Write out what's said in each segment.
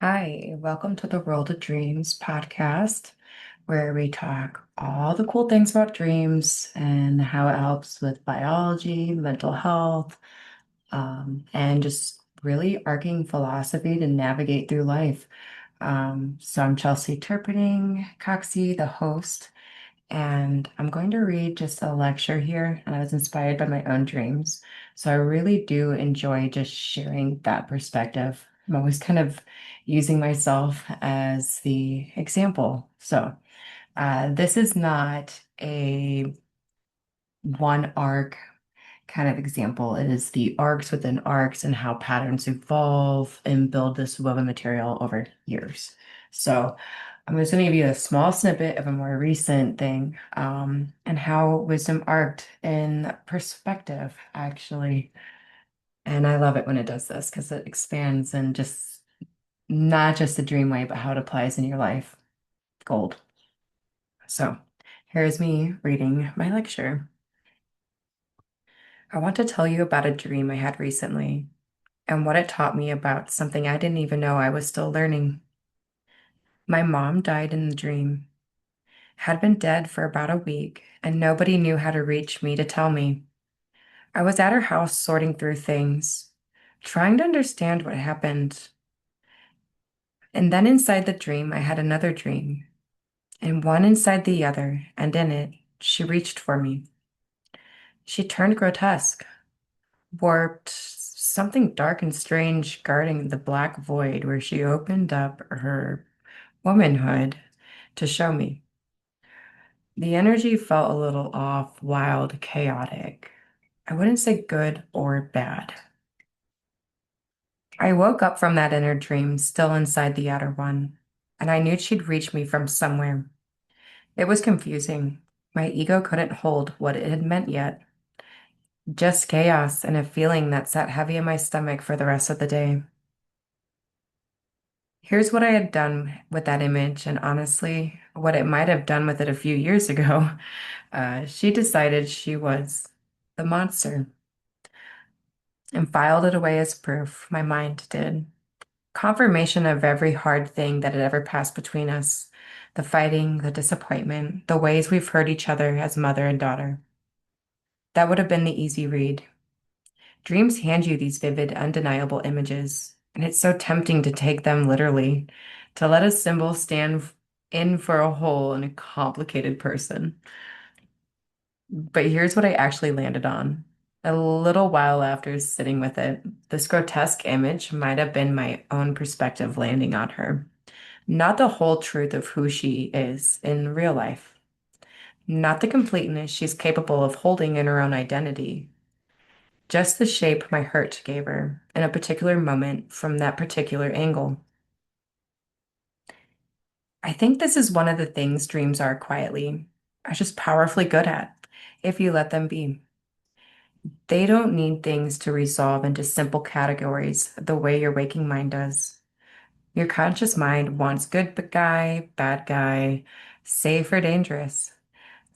Hi, welcome to the World of Dreams podcast, where we talk all the cool things about dreams and how it helps with biology, mental health, and just really arcing philosophy to navigate through life. So I'm Chelsea Turpinning Coxey, the host, and I'm going to read just a lecture here, and I was inspired by my own dreams. So I really do enjoy just sharing that perspective. I'm always kind of using myself as the example. So this is not a one arc kind of example. It is the arcs within arcs and how patterns evolve and build this woven material over years. So I'm just going to give you a small snippet of a more recent thing, and how wisdom arced in perspective, actually. And I love it when it does this because it expands and just not just the dream way, but how it applies in your life. Gold. So here's me reading my lecture. I want to tell you about a dream I had recently and what it taught me about something I didn't even know I was still learning. My mom died in the dream, had been dead for about a week, and nobody knew how to reach me to tell me. I was at her house sorting through things, trying to understand what happened. And then inside the dream, I had another dream, and one inside the other, and in it, she reached for me. She turned grotesque, warped, something dark and strange guarding the black void where she opened up her womanhood to show me. The energy felt a little off, wild, chaotic. I wouldn't say good or bad. I woke up from that inner dream, still inside the outer one, and I knew she'd reach me from somewhere. It was confusing. My ego couldn't hold what it had meant yet. Just chaos and a feeling that sat heavy in my stomach for the rest of the day. Here's what I had done with that image, and honestly, what it might have done with it a few years ago. She decided she was the monster and filed it away as proof. My mind did. Confirmation of every hard thing that had ever passed between us. The fighting, the disappointment, the ways we've hurt each other as mother and daughter. That would have been the easy read. Dreams hand you these vivid, undeniable images, and it's so tempting to take them literally, to let a symbol stand in for a whole in a complicated person. But here's what I actually landed on. A little while after sitting with it, this grotesque image might have been my own perspective landing on her. Not the whole truth of who she is in real life. Not the completeness she's capable of holding in her own identity. Just the shape my hurt gave her in a particular moment from that particular angle. I think this is one of the things dreams are just powerfully good at, if you let them be. They don't need things to resolve into simple categories the way your waking mind does. Your conscious mind wants guy, bad guy, safe or dangerous,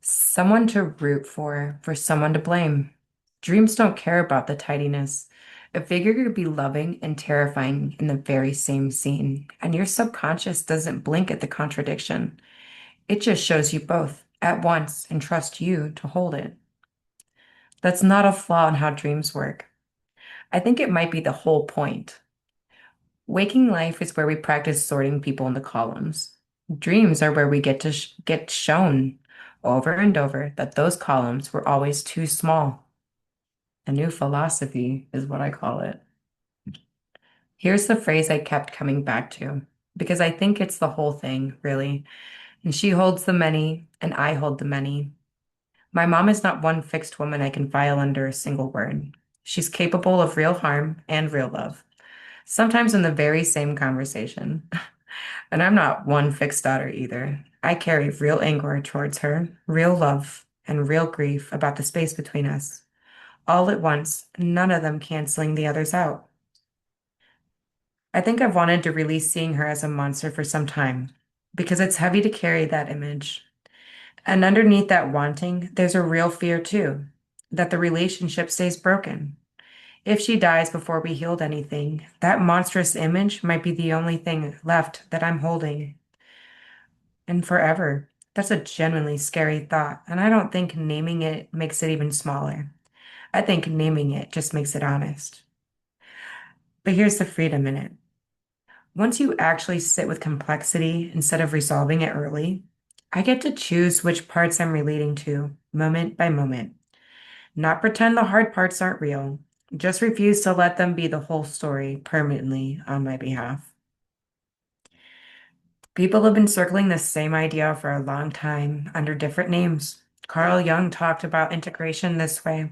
someone to root for someone to blame. Dreams don't care about the tidiness. A figure could be loving and terrifying in the very same scene, and your subconscious doesn't blink at the contradiction. It just shows you both at once and trusts you to hold it. That's not a flaw in how dreams work. I think it might be the whole point. Waking life is where we practice sorting people into columns. Dreams are where we get to get shown over and over that those columns were always too small. A new philosophy is what I call it. Here's the phrase I kept coming back to, because I think it's the whole thing, really. And she holds the many, and I hold the many. My mom is not one fixed woman I can file under a single word. She's capable of real harm and real love, sometimes in the very same conversation. And I'm not one fixed daughter either. I carry real anger towards her, real love, and real grief about the space between us. All at once, none of them canceling the others out. I think I've wanted to release seeing her as a monster for some time because it's heavy to carry that image. And underneath that wanting, there's a real fear too, that the relationship stays broken. If she dies before we healed anything, that monstrous image might be the only thing left that I'm holding. And forever. That's a genuinely scary thought, and I don't think naming it makes it even smaller. I think naming it just makes it honest. But here's the freedom in it. Once you actually sit with complexity instead of resolving it early, I get to choose which parts I'm relating to, moment by moment. Not pretend the hard parts aren't real. Just refuse to let them be the whole story permanently on my behalf. People have been circling this same idea for a long time under different names. Carl Jung talked about integration this way,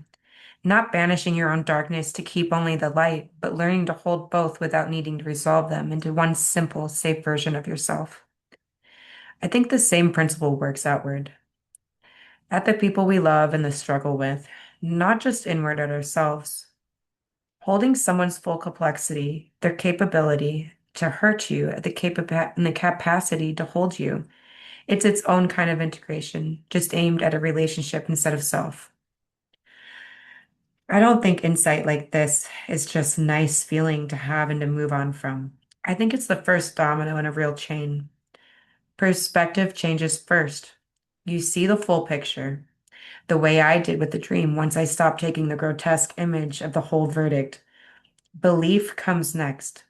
not banishing your own darkness to keep only the light, but learning to hold both without needing to resolve them into one simple, safe version of yourself. I think the same principle works outward, at the people we love and the struggle with, not just inward at ourselves. Holding someone's full complexity, their capability to hurt you, and the capacity to hold you. It's its own kind of integration, just aimed at a relationship instead of self. I don't think insight like this is just nice feeling to have and to move on from. I think it's the first domino in a real chain. Perspective changes first. You see the full picture, the way I did with the dream once I stopped taking the grotesque image of the whole verdict. Belief comes next,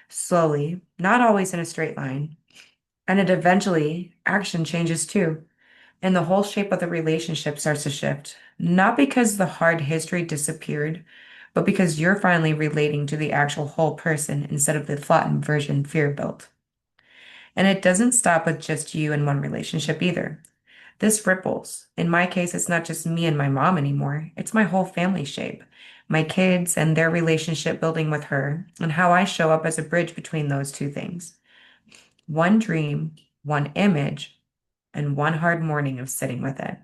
slowly, not always in a straight line. And it eventually, action changes too. And the whole shape of the relationship starts to shift. Not because the hard history disappeared, but because you're finally relating to the actual whole person instead of the flattened version fear built. And it doesn't stop with just you in one relationship either. This ripples. In my case, it's not just me and my mom anymore, it's my whole family shape. My kids and their relationship building with her, and how I show up as a bridge between those two things. One dream, one image, and one hard morning of sitting with it.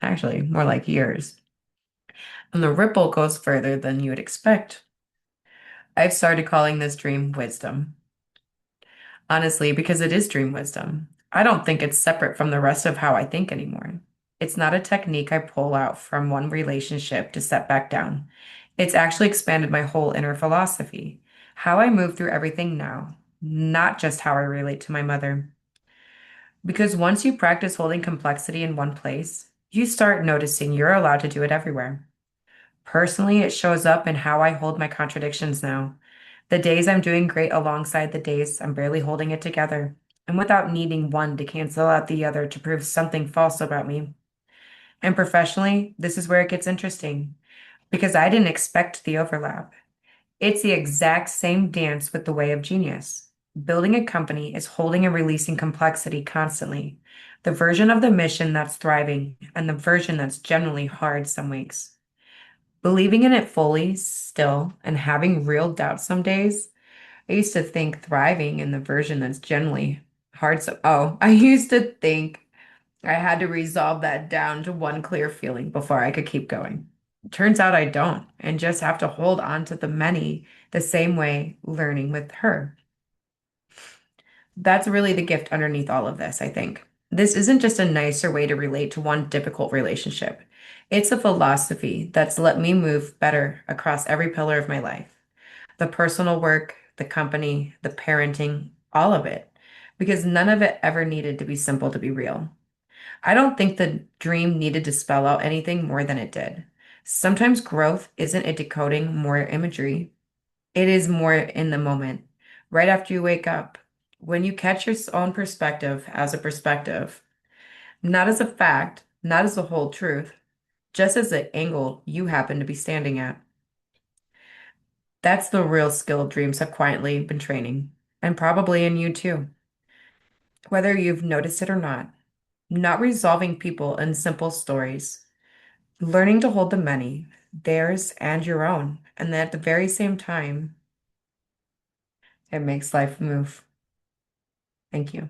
Actually, more like years. And the ripple goes further than you would expect. I've started calling this dream wisdom. Honestly, because it is dream wisdom. I don't think it's separate from the rest of how I think anymore. It's not a technique I pull out from one relationship to set back down. It's actually expanded my whole inner philosophy, how I move through everything now, not just how I relate to my mother. Because once you practice holding complexity in one place, you start noticing you're allowed to do it everywhere. Personally, it shows up in how I hold my contradictions now. The days I'm doing great alongside the days I'm barely holding it together, and without needing one to cancel out the other to prove something false about me. And professionally, this is where it gets interesting because I didn't expect the overlap. It's the exact same dance with the way of genius. Building a company is holding and releasing complexity constantly. The version of the mission that's thriving and the version that's generally hard some weeks. Believing in it fully still and having real doubt some days. I used to think thriving in the version that's generally hard. I used to think I had to resolve that down to one clear feeling before I could keep going. Turns out I don't, and just have to hold on to the many the same way learning with her. That's really the gift underneath all of this, I think. This isn't just a nicer way to relate to one difficult relationship. It's a philosophy that's let me move better across every pillar of my life. The personal work, the company, the parenting, all of it. Because none of it ever needed to be simple to be real. I don't think the dream needed to spell out anything more than it did. Sometimes growth isn't a decoding more imagery. It is more in the moment, right after you wake up, when you catch your own perspective as a perspective, not as a fact, not as the whole truth, just as the angle you happen to be standing at. That's the real skill dreams have quietly been training, and probably in you too, whether you've noticed it or not. Not resolving people in simple stories, learning to hold the many, theirs and your own, and at the very same time, it makes life move. Thank you.